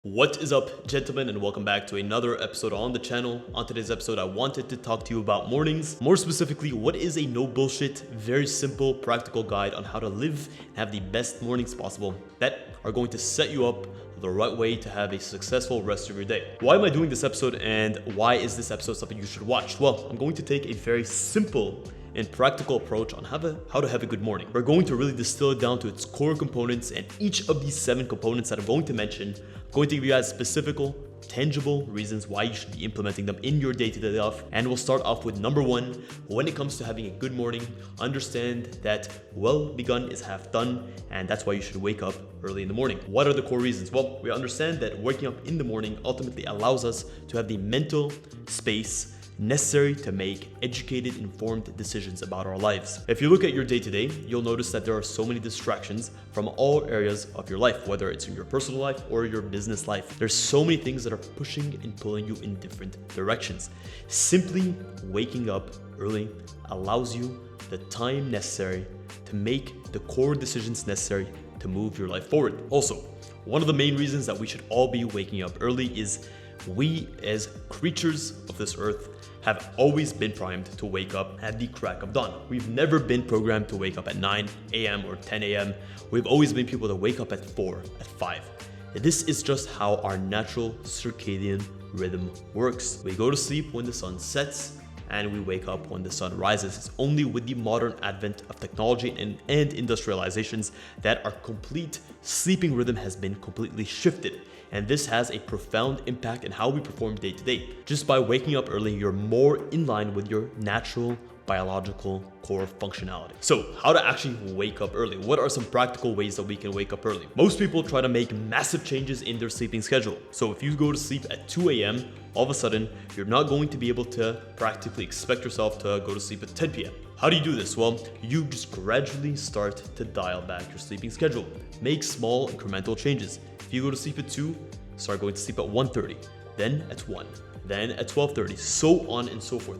What is up, gentlemen, and welcome back to another episode on the channel. On today's episode, I wanted to talk to you about mornings. More specifically, what is a no bullshit, very simple, practical guide on how to live and have the best mornings possible that are going to set you up the right way to have a successful rest of your day. Why am I doing this episode, and why is this episode something you should watch? Well, I'm going to take a very simple and practical approach on how to have a good morning. We're going to really distill it down to its core components, and each of these 7 components that I'm going to mention, I'm going to give you guys specific, tangible reasons why you should be implementing them in your day-to-day life. And we'll start off with number 1. When it comes to having a good morning, understand that well begun is half done, and that's why you should wake up early in the morning. What are the core reasons? Well, we understand that waking up in the morning ultimately allows us to have the mental space necessary to make educated, informed decisions about our lives. If you look at your day-to-day, you'll notice that there are so many distractions from all areas of your life, whether it's in your personal life or your business life. There's so many things that are pushing and pulling you in different directions. Simply waking up early allows you the time necessary to make the core decisions necessary to move your life forward. Also, one of the main reasons that we should all be waking up early is we, as creatures of this earth, have always been primed to wake up at the crack of dawn. We've never been programmed to wake up at 9 a.m. or 10 a.m. We've always been people that wake up at 4, at 5. This is just how our natural circadian rhythm works. We go to sleep when the sun sets, and we wake up when the sun rises. It's only with the modern advent of technology and industrializations that our complete sleeping rhythm has been completely shifted. And this has a profound impact on how we perform day to day. Just by waking up early, you're more in line with your natural biological core functionality. So how to actually wake up early? What are some practical ways that we can wake up early? Most people try to make massive changes in their sleeping schedule. So if you go to sleep at 2 a.m., all of a sudden, you're not going to be able to practically expect yourself to go to sleep at 10 p.m. How do you do this? Well, you just gradually start to dial back your sleeping schedule. Make small incremental changes. If you go to sleep at 2, start going to sleep at 1:30, then at 1, then at 12:30, so on and so forth.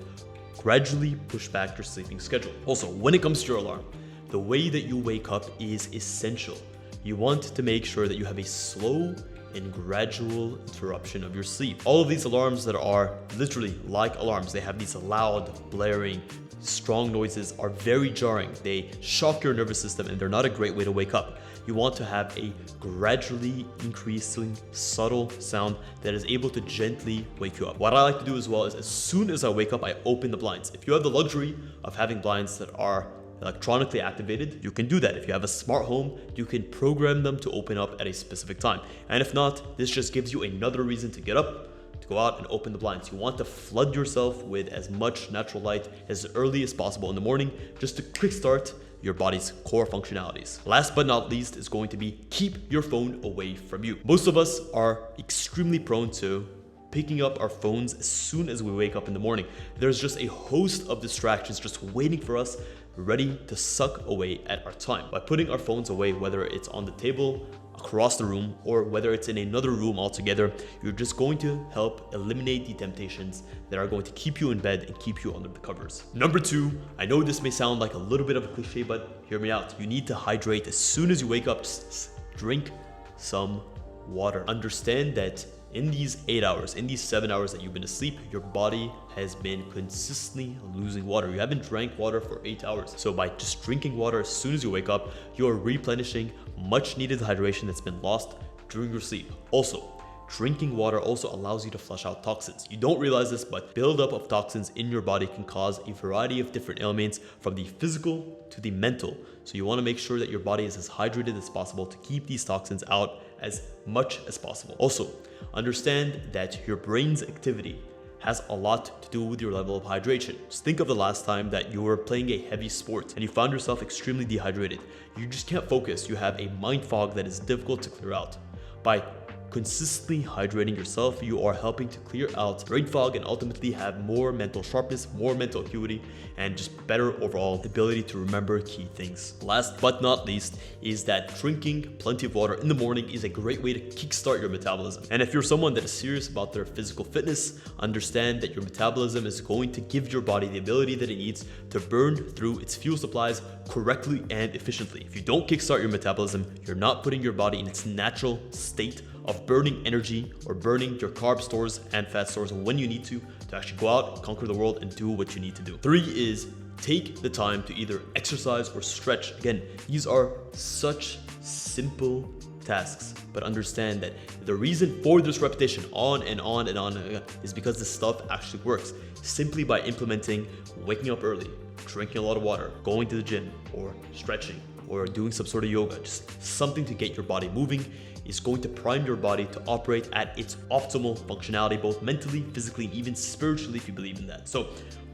Gradually push back your sleeping schedule. Also, when it comes to your alarm, the way that you wake up is essential. You want to make sure that you have a slow and gradual interruption of your sleep. All of these alarms that are literally like alarms, they have these loud, blaring, strong noises, are very jarring. They shock your nervous system, and they're not a great way to wake up. You want to have a gradually increasing, subtle sound that is able to gently wake you up. What I like to do as well is, as soon as I wake up, I open the blinds. If you have the luxury of having blinds that are electronically activated, you can do that. If you have a smart home, you can program them to open up at a specific time. And if not, this just gives you another reason to get up, to go out and open the blinds. You want to flood yourself with as much natural light as early as possible in the morning, just to kickstart your body's core functionalities. Last but not least is going to be keep your phone away from you. Most of us are extremely prone to picking up our phones as soon as we wake up in the morning. There's just a host of distractions just waiting for us, ready to suck away at our time. By putting our phones away, whether it's on the table, across the room, or whether it's in another room altogether, you're just going to help eliminate the temptations that are going to keep you in bed and keep you under the covers. Number 2, I know this may sound like a little bit of a cliche, but hear me out. You need to hydrate as soon as you wake up. Just drink some water. Understand that in these 8 hours, in these 7 hours that you've been asleep, your body has been consistently losing water. You haven't drank water for 8 hours. So by just drinking water as soon as you wake up, you're replenishing much needed hydration that's been lost during your sleep. Also, drinking water also allows you to flush out toxins. You don't realize this, but buildup of toxins in your body can cause a variety of different ailments, from the physical to the mental. So you want to make sure that your body is as hydrated as possible to keep these toxins out as much as possible. Also, understand that your brain's activity has a lot to do with your level of hydration. Just think of the last time that you were playing a heavy sport and you found yourself extremely dehydrated. You just can't focus. You have a mind fog that is difficult to clear out. By consistently hydrating yourself, you are helping to clear out brain fog and ultimately have more mental sharpness, more mental acuity, and just better overall ability to remember key things. Last but not least is that drinking plenty of water in the morning is a great way to kickstart your metabolism. And if you're someone that is serious about their physical fitness, understand that your metabolism is going to give your body the ability that it needs to burn through its fuel supplies correctly and efficiently. If you don't kickstart your metabolism, you're not putting your body in its natural state of burning energy or burning your carb stores and fat stores when you need to actually go out, conquer the world, and do what you need to do. 3 is take the time to either exercise or stretch. Again, these are such simple tasks, but understand that the reason for this repetition on and on and on is because this stuff actually works. Simply by implementing waking up early, drinking a lot of water, going to the gym, or stretching, or doing some sort of yoga, just something to get your body moving, is going to prime your body to operate at its optimal functionality, both mentally, physically, and even spiritually, if you believe in that. So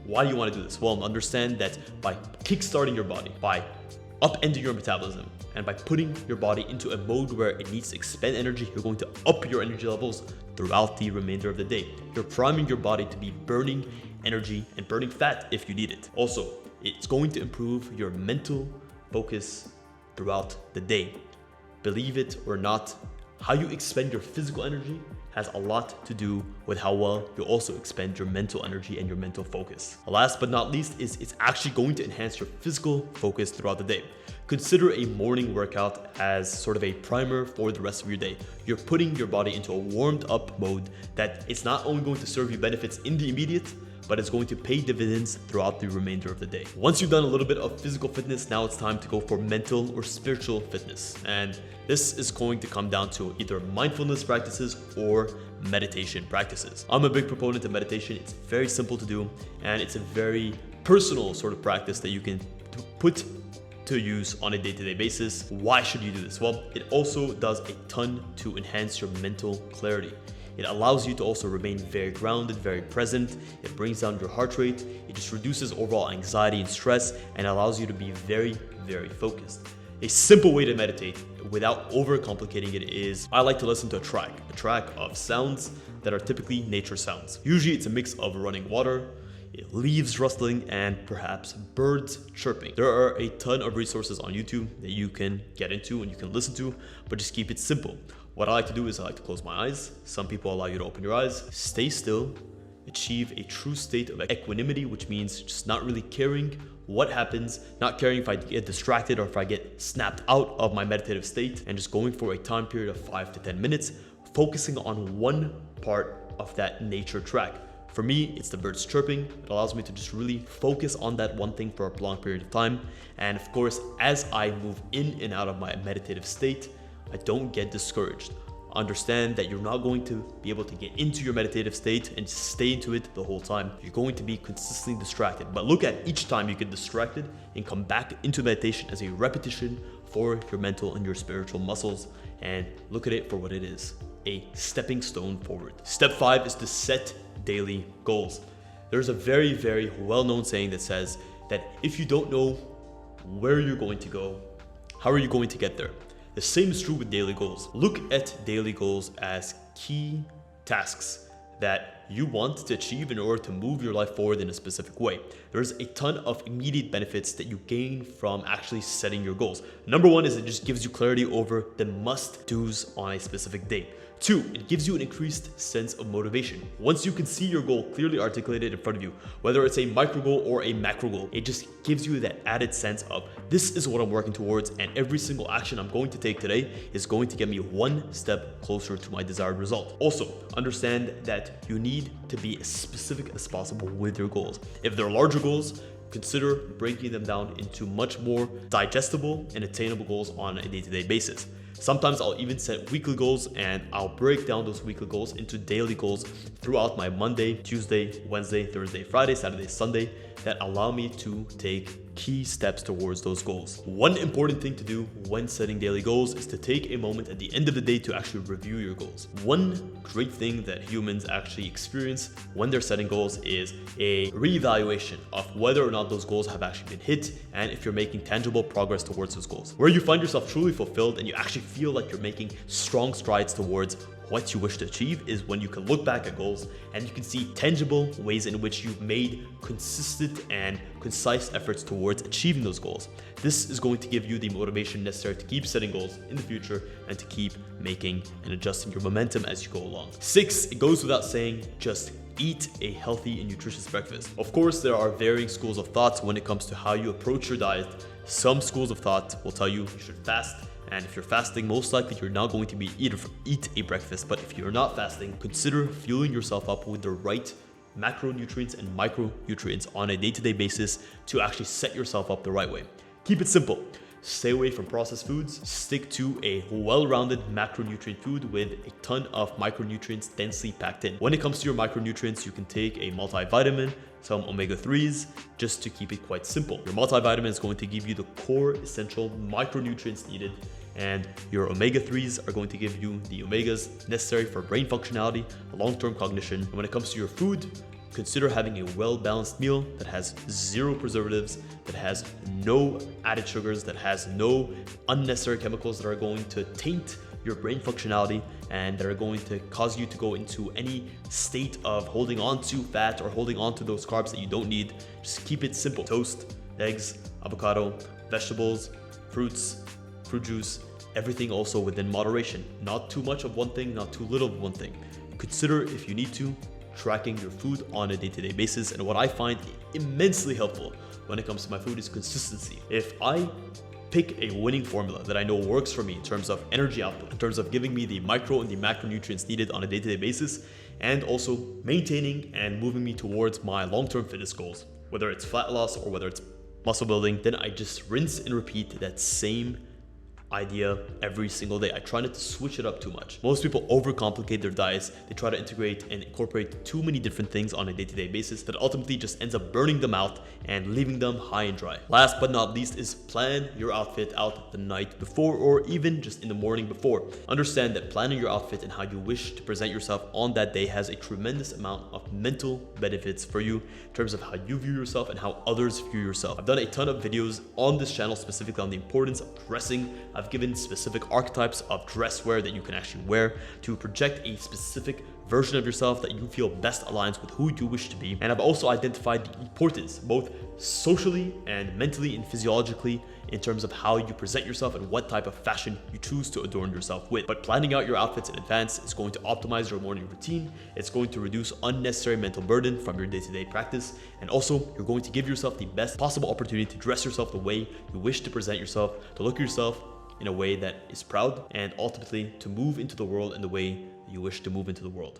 why do you want to do this? Well, understand that by kickstarting your body, by upending your metabolism, and by putting your body into a mode where it needs to expend energy, you're going to up your energy levels throughout the remainder of the day. You're priming your body to be burning energy and burning fat if you need it. Also, it's going to improve your mental focus throughout the day. Believe it or not, how you expend your physical energy has a lot to do with how well you also expend your mental energy and your mental focus. Last but not least is it's actually going to enhance your physical focus throughout the day. Consider a morning workout as sort of a primer for the rest of your day. You're putting your body into a warmed up mode that it's not only going to serve you benefits in the immediate, but it's going to pay dividends throughout the remainder of the day. Once you've done a little bit of physical fitness, now it's time to go for mental or spiritual fitness. And this is going to come down to either mindfulness practices or meditation practices. I'm a big proponent of meditation. It's very simple to do, and it's a very personal sort of practice that you can put to use on a day-to-day basis. Why should you do this? Well, it also does a ton to enhance your mental clarity. It allows you to also remain very grounded, very present. It brings down your heart rate. It just reduces overall anxiety and stress and allows you to be very, very focused. A simple way to meditate without overcomplicating it is I like to listen to a track of sounds that are typically nature sounds. Usually it's a mix of running water, leaves rustling, and perhaps birds chirping. There are a ton of resources on YouTube that you can get into and you can listen to, but just keep it simple. What I like to do is I like to close my eyes. Some people allow you to open your eyes, stay still, achieve a true state of equanimity, which means just not really caring what happens, not caring if I get distracted or if I get snapped out of my meditative state, and just going for a time period of 5 to 10 minutes, focusing on one part of that nature track. For me, it's the birds chirping. It allows me to just really focus on that one thing for a long period of time. And of course, as I move in and out of my meditative state, I don't get discouraged. Understand that you're not going to be able to get into your meditative state and stay into it the whole time. You're going to be consistently distracted. But look at each time you get distracted and come back into meditation as a repetition for your mental and your spiritual muscles, and look at it for what it is, a stepping stone forward. Step 5 is to set daily goals. There's a very, very well-known saying that says that if you don't know where you're going to go, how are you going to get there? The same is true with daily goals. Look at daily goals as key tasks that you want to achieve in order to move your life forward in a specific way. There's a ton of immediate benefits that you gain from actually setting your goals. Number 1 is it just gives you clarity over the must-dos on a specific day. 2, it gives you an increased sense of motivation. Once you can see your goal clearly articulated in front of you, whether it's a micro goal or a macro goal, it just gives you that added sense of this is what I'm working towards, and every single action I'm going to take today is going to get me one step closer to my desired result. Also, understand that you need to be as specific as possible with your goals. If they're larger goals, consider breaking them down into much more digestible and attainable goals on a day-to-day basis. Sometimes I'll even set weekly goals, and I'll break down those weekly goals into daily goals throughout my Monday, Tuesday, Wednesday, Thursday, Friday, Saturday, Sunday that allow me to take key steps towards those goals. One important thing to do when setting daily goals is to take a moment at the end of the day to actually review your goals. One great thing that humans actually experience when they're setting goals is a reevaluation of whether or not those goals have actually been hit and if you're making tangible progress towards those goals. Where you find yourself truly fulfilled and you actually feel like you're making strong strides towards what you wish to achieve is when you can look back at goals and you can see tangible ways in which you've made consistent and concise efforts towards achieving those goals. This is going to give you the motivation necessary to keep setting goals in the future and to keep making and adjusting your momentum as you go along. 6, it goes without saying, just eat a healthy and nutritious breakfast. Of course, there are varying schools of thoughts when it comes to how you approach your diet. Some schools of thought will tell you should fast And if you're fasting, most likely you're not going to be eat a breakfast. But if you're not fasting, consider fueling yourself up with the right macronutrients and micronutrients on a day-to-day basis to actually set yourself up the right way. Keep it simple. Stay away from processed foods. Stick to a well-rounded macronutrient food with a ton of micronutrients densely packed in. When it comes to your micronutrients, you can take a multivitamin, some omega-3s, just to keep it quite simple. Your multivitamin is going to give you the core essential micronutrients needed, and your omega-3s are going to give you the omegas necessary for brain functionality, long-term cognition. And when it comes to your food, consider having a well-balanced meal that has zero preservatives, that has no added sugars, that has no unnecessary chemicals that are going to taint your brain functionality and that are going to cause you to go into any state of holding on to fat or holding on to those carbs that you don't need. Just keep it simple. Toast, eggs, avocado, vegetables, fruits, fruit juice, everything also within moderation. Not too much of one thing, not too little of one thing. Consider, if you need to, tracking your food on a day-to-day basis. And what I find immensely helpful when it comes to my food is consistency. If I pick a winning formula that I know works for me in terms of energy output, in terms of giving me the micro and the macronutrients needed on a day-to-day basis, and also maintaining and moving me towards my long-term fitness goals, whether it's fat loss or whether it's muscle building, then I just rinse and repeat that same idea every single day. I try not to switch it up too much. Most people overcomplicate their diets. They try to integrate and incorporate too many different things on a day-to-day basis that ultimately just ends up burning them out and leaving them high and dry. Last but not least is plan your outfit out the night before or even just in the morning before. Understand that planning your outfit and how you wish to present yourself on that day has a tremendous amount of mental benefits for you in terms of how you view yourself and how others view yourself. I've done a ton of videos on this channel specifically on the importance of dressing. I've given specific archetypes of dress wear that you can actually wear to project a specific version of yourself that you feel best aligns with who you wish to be. And I've also identified the importance, both socially and mentally and physiologically, in terms of how you present yourself and what type of fashion you choose to adorn yourself with. But planning out your outfits in advance is going to optimize your morning routine. It's going to reduce unnecessary mental burden from your day-to-day practice. And also, you're going to give yourself the best possible opportunity to dress yourself the way you wish to present yourself, to look at yourself in a way that is proud, and ultimately to move into the world in the way you wish to move into the world.